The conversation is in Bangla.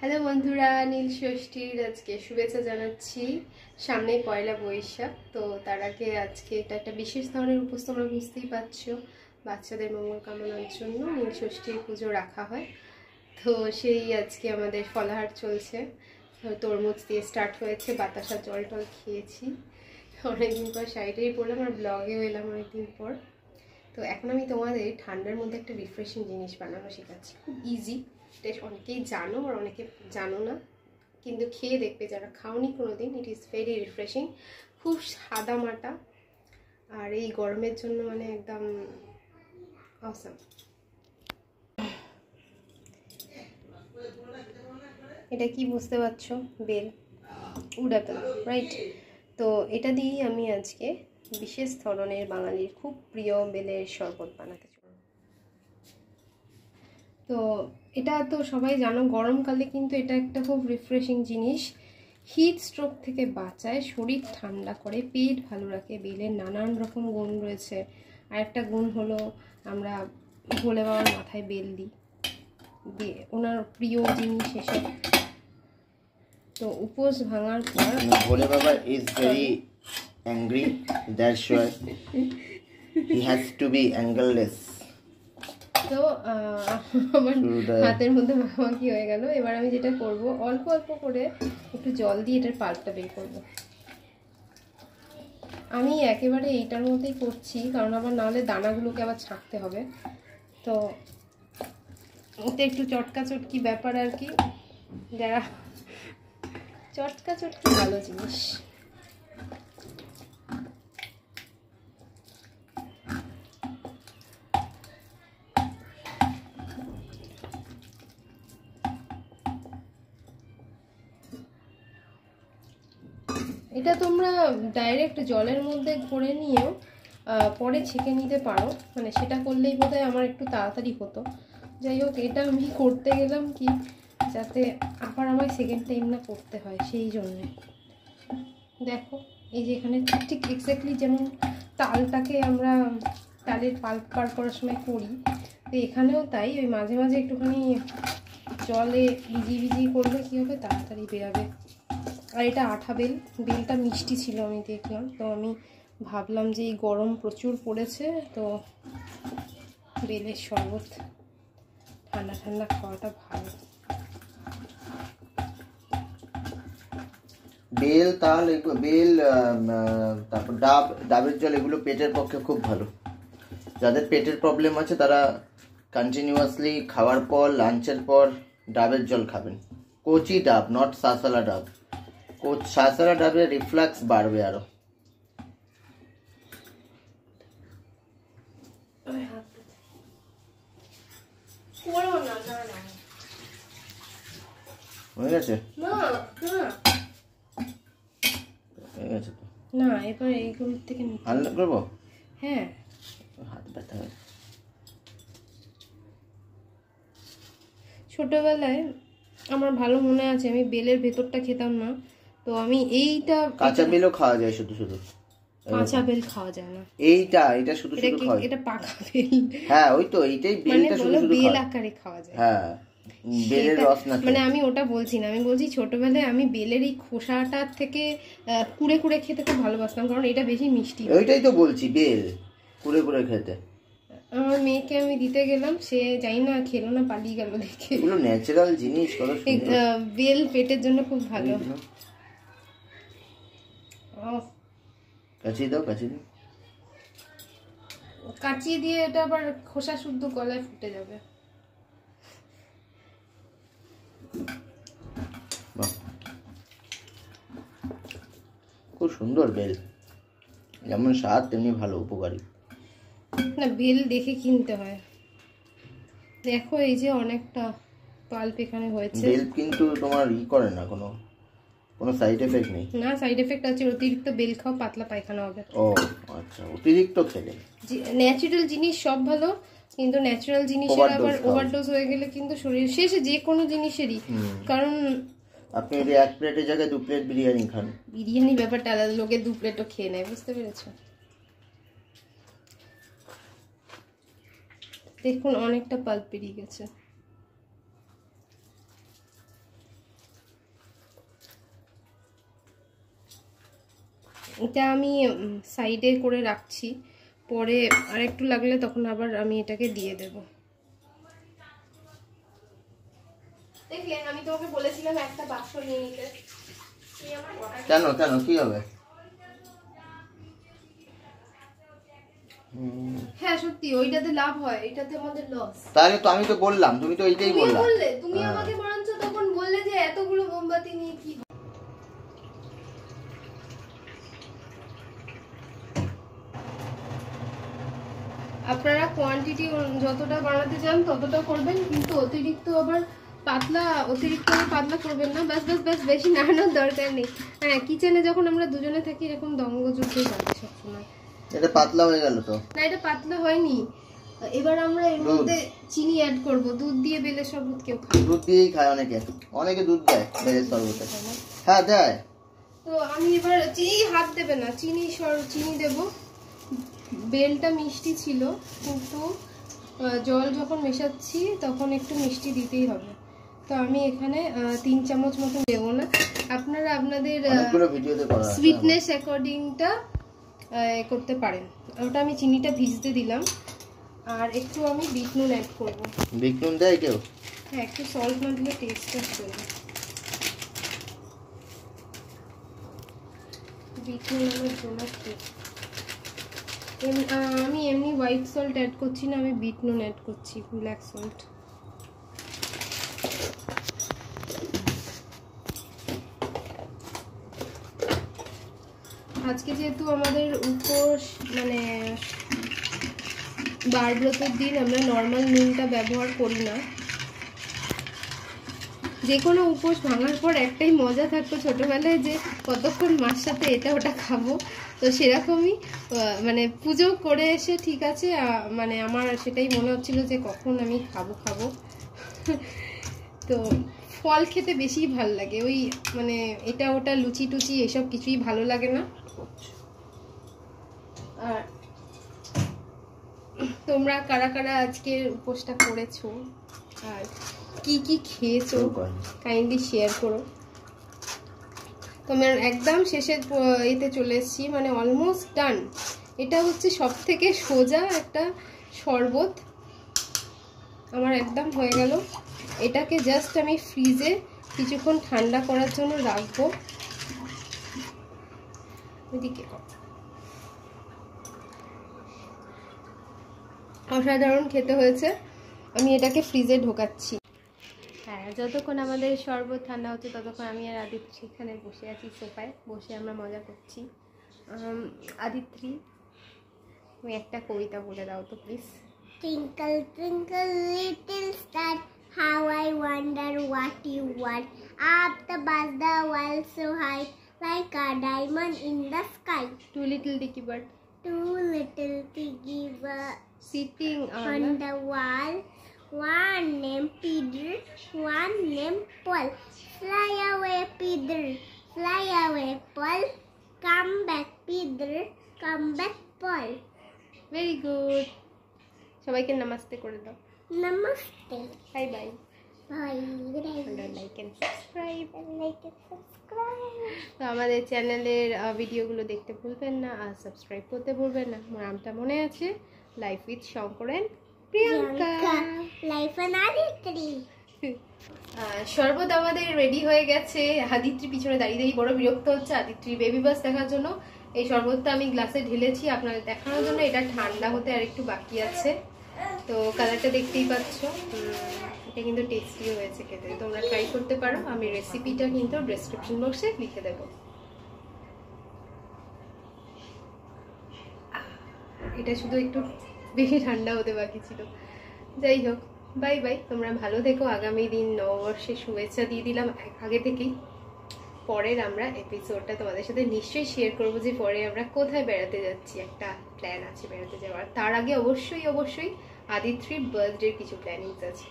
হ্যালো বন্ধুরা, নীল ষষ্ঠীর আজকে শুভেচ্ছা জানাচ্ছি। সামনে পয়লা বৈশাখ, তো তার আগে আজকে এটা একটা বিশেষ ধরনের উপোস, তোমরা বুঝতেই পারছো। বাচ্চাদের মঙ্গল কামনার জন্য নীল ষষ্ঠীর পুজো রাখা হয়। তো সেই আজকে আমাদের ফলাহার চলছে। তরমুজ দিয়ে স্টার্ট হয়েছে, বাতাসা জল টল খেয়েছি, অনেকদিন পর সাইডেই পড়লাম আর ব্লগেও এলাম অনেকদিন পর। তো এখন আমি তোমাদের ঠান্ডার মধ্যে একটা রিফ্রেশিং জিনিস বানানো শেখাচ্ছি, খুব ইজি। এটা অনেকেই জানো আর অনেকে জানো না, কিন্তু খেয়ে দেখবে যারা খাওনি কোনোদিন। ইট ইজ ভেরি রিফ্রেশিং, খুব সাদা মাটা, আর এই গরমের জন্য মানে একদম অসাম। এটা কি বুঝতে পারছো? বেল, উড অ্যাপেল, রাইট? তো এটা দিয়েই আমি আজকে বিশেষ ধরনের বাঙালির খুব প্রিয় বেলের শরবত বানাতে চাই। তো এটা তো সবাই জানো, গরমকালে কিন্তু এটা একটা খুব রিফ্রেশিং জিনিস। হিট স্ট্রোক থেকে বাঁচায়, শরীর ঠান্ডা করে, পেট ভালো রাখে। বেলের নানান রকম গুণ রয়েছে। আর একটা গুণ হলো, আমরা ভোলে বাবার মাথায় বেল দিই, ওনার প্রিয় জিনিস এসব। তো উপোস ভাঙার পর Bhole Baba is very angry, that's why he has to be angleless. তো আমার হাতের মধ্যে মাখামাখি হয়ে গেল। এবার আমি যেটা করব, অল্প অল্প করে একটু জল দিয়ে এটার পাল্পটা বের করব। আমি একেবারে এইটার মধ্যেই করছি, কারণ আবার নাহলে দানাগুলোকে আবার ছাঁকতে হবে। তো ওতে একটু চটকা চটকি ব্যাপার আর কি, যারা চটকা চটকি ভালো জিনিস। এটা তোমরা ডাইরেক্ট জলের মধ্যে করে নিয়েও পরে ছেঁকে নিতে পারো, মানে সেটা করলেই বোধহয় আমার একটু তাড়াতাড়ি হতো। যাই হোক, এটা আমি করতে গেলাম কি, যাতে আবার আমার সেকেন্ড টাইম না করতে হয়, সেই জন্যে। দেখো এই যে এখানে ঠিক এক্স্যাক্টলি যেমন তালটাকে আমরা তালের পাল্প বার করার সময় করি, তো এখানেও তাই। ওই মাঝে মাঝে একটুখানি জলে ভিজিয়ে করলে কী হবে, তাড়াতাড়ি বেরাবে। আর এটা আঠা বেল, বেলটা মিষ্টি ছিল আমি দেখলাম। তো আমি ভাবলাম যে এই গরম প্রচুর পড়েছে, তো বেলের শরবত ঠান্ডা ঠান্ডা খাওয়াটা ভালো। বেল, তাল, বেল, তারপর ডাবের জল, এগুলো পেটের পক্ষে খুব ভালো। যাদের পেটের প্রবলেম আছে তারা কন্টিনিউয়াসলি খাওয়ার পর, লাঞ্চের পর ডাবের জল খাবেন। কচি ডাব, নট শাঁসালা ডাব। শাঁসালা ডাবের রিফ্লাক্স বাড়বে আরো। হয়ে গেছে? হয়ে গেছে তো? না, এবার এইগুলোর থেকে আনলো করবো? হ্যাঁ, হাত ব্যথা হয়। ছোটবেলায় আমার ভালো মনে আছে, আমি বেলের ভেতরটা খেতাম না। তো আমি এইটা, কাঁচা বেলও খাওয়া যায় শুধু শুধু। কাঁচা বেল খাওয়া যায় না, এটা শুধু শুধু খাওয়া যায়। এটা পাকা বেল। হ্যাঁ, ওই তো এইটাই বেলটা শুধু শুধু বেল আকারে খাওয়া যায়। হ্যাঁ, বেলের রস না। মানে আমি ওটা বলছি না, আমি বলছি ছোটবেলায় আমি বেলের এই খোসাটা থেকে কুড়ে কুড়ে খেতে খুব ভালোবাসতাম, কারণ এটা বেশি মিষ্টি। ওইটাই তো বলছি, বেল কুড়ে কুড়ে খেতে। আমার মেয়েকে আমি দিতে গেলাম, সে যাই না খেলো না, পালিয়ে গেল দেখে। এগুলো ন্যাচারাল জিনিস, কত সুন্দর। বেল পেটের জন্য খুব ভালো। কাচিয়ে দাও, কাচিয়ে দাও। কাচিয়ে দিয়ে এটা আবার খোসা শুদ্ধ গলায় ফুটে যাবে। খুব সুন্দর বেল, যেমন স্বাদ তেমনি ভালো, উপকারী। না, বেল দেখে কিনতে হয়। দেখো এই যে অনেকটা পাল্প এখানে হয়েছে। বেল কিন্তু তোমার করে না, কোনো সাইড এফেক্ট নেই। না, সাইড এফেক্ট আছে, অতিরিক্ত বেল খাও পাতলা পায়খানা হবে। ও আচ্ছা, অতিরিক্ত খেলে। ন্যাচারাল জিনিস সব ভালো, কিন্তু ন্যাচারাল জিনিসের আবার ওভারডোজ হয়ে গেলে কিন্তু শরীর শেষে যে কোনো জিনিসেরই। কারণ আপনি যদি এক প্লেটের জায়গায় 2 প্লেট বিরিয়ানি খান, বিরিয়ানি ব্যাপারটা আলাদা, লোকে 2 প্লেটও খেয়ে নেয়, বুঝতে পেরেছো? দেখুন অনেকটা পাল্প বেরিয়ে গেছে। এটা আমি সাইডে করে রাখছি, পরে আর একটু লাগলে তখন আবার আমি এটাকে দিয়ে দেব। দেখলে আমি তোমাকে বলেছিলাম একটা বাক্স নিয়ে নিতে। কেন কেন কি হবে? হ্যাঁ সত্যি ওইটাতে লাভ হয়, এটাতে আমাদের লস। তাহলে তো আমি তো বললাম, তুমি তো এইটাই বললে। তুমি আমাকে বরঞ্চ তখন বললে যে এতগুলো মোমবাতি নিয়ে কি। আপনারা কোয়ান্টিটি যতটা বানাতে চান ততটা করবেন, কিন্তু অতিরিক্ত পাতলা করবেন না। ব্যাস ব্যাস ব্যাস, বেশি নাড়ানোর দরকার নেই। হ্যাঁ, কিচেনে যখন আমরা দুজনে থাকি এরকম দঙ্গযুদ্ধই থাকে সবসময়। এটা পাতলা হয়ে গেল তো? না, এটা পাতলা হয়নি। এবার আমরা এর মধ্যে চিনি অ্যাড করব। দুধ দিয়ে বেলের শরবত কেউ খায়? দুধ দিয়েই খায় অনেকে দুধ দেয় বেলের শরবতে। হ্যাঁ দেয়। তো আমি এবার চিনি হাত দেবে না, চিনি দেব। বেলটা মিষ্টি ছিল, কিন্তু জল যখন মেশাচ্ছি তখন একটু মিষ্টি দিতেই হবে। তো আমি এখানে 3 চামচ মতো দেবো না, আপনারা আপনাদের সুইটনেস অ্যাকর্ডিংটা করতে পারেন। ওটা আমি চিনিটা ভিজতে দিলাম। আর একটু আমি বিট নুন অ্যাড করব। বিট নুন দেয় কেউ? হ্যাঁ, একটু সল্ট না দিলে টেস্টটা চলে। বিট নুন আমার জন্য আমি এমনি হোয়াইট সল্ট অ্যাড করছি না, আমি বিট নুন অ্যাড করছি, ব্ল্যাক সল্ট। আজকে যেহেতু আমাদের উপোস, মানে বারব্রতের দিন, আমরা নর্মাল নুনটা ব্যবহার করি না। যে কোনো উপোস ভাঙার পর একটাই মজা থাকতো ছোটবেলায়, যে কতক্ষণ মার সাথে এটা ওটা খাবো। তো সেরকমই মানে পুজো করে এসে ঠিক আছে, মানে আমার সেটাই মনে হচ্ছিল যে কখন আমি খাবো। তো ফল খেতে বেশি ভালো লাগে, ওই মানে এটা ওটা লুচি টুচি এসব কিছুই ভালো লাগে না। আর তোমরা কারা কারা আজকের উপোসটা করেছো আর কি কি খেয়েছো কাইন্ডলি শেয়ার করো। তোমার একদম শেষের এতে চলে এসেছি, মানে অলমোস্ট ডান। এটা হচ্ছে সব থেকে সোজা একটা শরবত, আমার একদম হয়ে গেল। এটাকে জাস্ট আমি ফ্রিজে কিছুক্ষণ ঠান্ডা করার জন্য রাখবো। ওইদিকে অসাধারণ খেতে হয়েছে। আমি এটাকে ফ্রিজে ঢোকাচ্ছি। হ্যাঁ, যতক্ষণ আমাদের শরবত ঠান্ডা হচ্ছে ততক্ষণ আমি আর আদিত্রি এখানে বসে আছি সোফায়, বসে আমরা মজা করছি। আদিত্রি, তুমি একটা কবিতা বলে দাও তো please. Twinkle, twinkle, little star, how I wonder what you want. Up above the world so high, like a diamond in the sky. Two little dicky bird, Two little piggy birds sitting on the wall. One named Peter, one named Paul. Fly away, Peter, fly away, Paul. Come back, Peter, come back, Paul. Very good. সবাইকে নমস্তে করে দাও। Namaste. Bye bye. Bye. Like and subscribe. Like and subscribe. তো আমাদের চ্যানেলের ভিডিওগুলো দেখতে ভুলবেন না, আর সাবস্ক্রাইব করতে ভুলবেন না। আমার নামটা মনে আছে, life with Shankar and Priyanka. Life and Aditri. শরবত আমাদের রেডি হয়ে গেছে। আদিত্রি পিছনে দাঁড়িয়ে দাঁড়িয়ে বড় বিরক্ত হচ্ছে আদিত্রি বেবি বাস দেখার জন্য। এই শরবতটা আমি গ্লাসে ঢেলেছি আপনাদের দেখানোর জন্য। এটা ঠান্ডা হতে আর একটু বাকি আছে। তো কালারটা দেখতেই পাচ্ছ, এটা কিন্তু টেস্টিও হয়েছে খেতে। তোমরা ট্রাই করতে পারো, আমি রেসিপিটা কিন্তু ডেসক্রিপশন বক্সে লিখে দেবো। এটা শুধু একটু বেশি ঠান্ডা হতে বাকি ছিল। যাই হোক, বাই বাই। তোমরা ভালো থেকো। আগামী দিন নববর্ষের শুভেচ্ছা দিয়ে দিলাম আগে থেকেই। পরের আমরা এপিসোডটা তোমাদের সাথে নিশ্চয়ই শেয়ার করবো, যে পরে আমরা কোথায় বেড়াতে যাচ্ছি। একটা প্ল্যান আছে বেড়াতে যাওয়ার। তার আগে অবশ্যই আদিত্রির বার্থডের কিছু প্ল্যানিংস আছে।